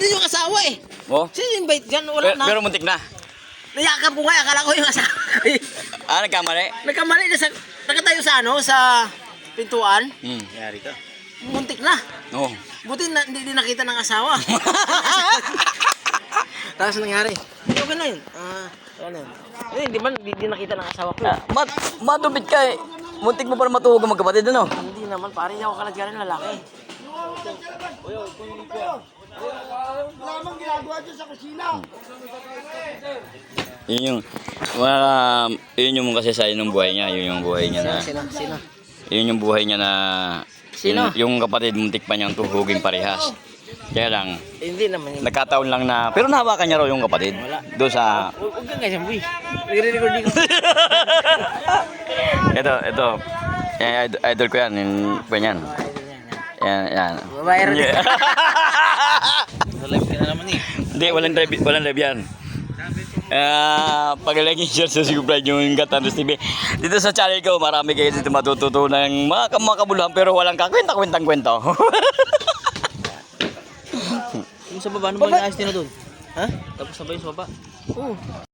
din yung asawa eh. Oh? Sino-invite dyan? Wala na. Pero muntik na. Nayakap ko nga, akala ko yung asawa ko eh. Nagkamali? Nagkamali na sa, nakatayo sa ano, sa pintuan. Yari ka. Muntik na. Oo. Buti na, hindi din nakita ng asawa. Tapos nangyari. Okay na yun. Ano yun? Hindi man, hindi nakita ng asawa ko. Matubit ka eh. Muntik mo pa na matuhog ang magkapatid, ano? Hindi naman, pare niya ako kalagyan ng lalaki. Lamang ginagawa dyan sa kusina. Yun yung kasaysayan ng buhay niya. Yun yung buhay niya na... Sino? Yun yung buhay niya na... Sino? Yung kapatid, muntik pa niyang tuhugin parehas. Kaya lang, Hindi naman yun. nagkataon lang na... Pero nahawakan niya raw yung kapatid. Doon sa... Huwag kang ganyan, boy. Nagre-recording ko. Ito. Idol ko yan. Yan. Yan. Babae rin. Yeah. Live ka na naman eh. Hindi, walang live yan. Pag-like share sa Sigurad yung Gatanos TV. Dito sa channel ko, marami kayo dito matututo ng mga kabuluhan pero walang kakwenta-kwentang kwento. Yung sa baba, ano ba yung ayos din na doon? Ha? Tapos sabay sa baba? Oo.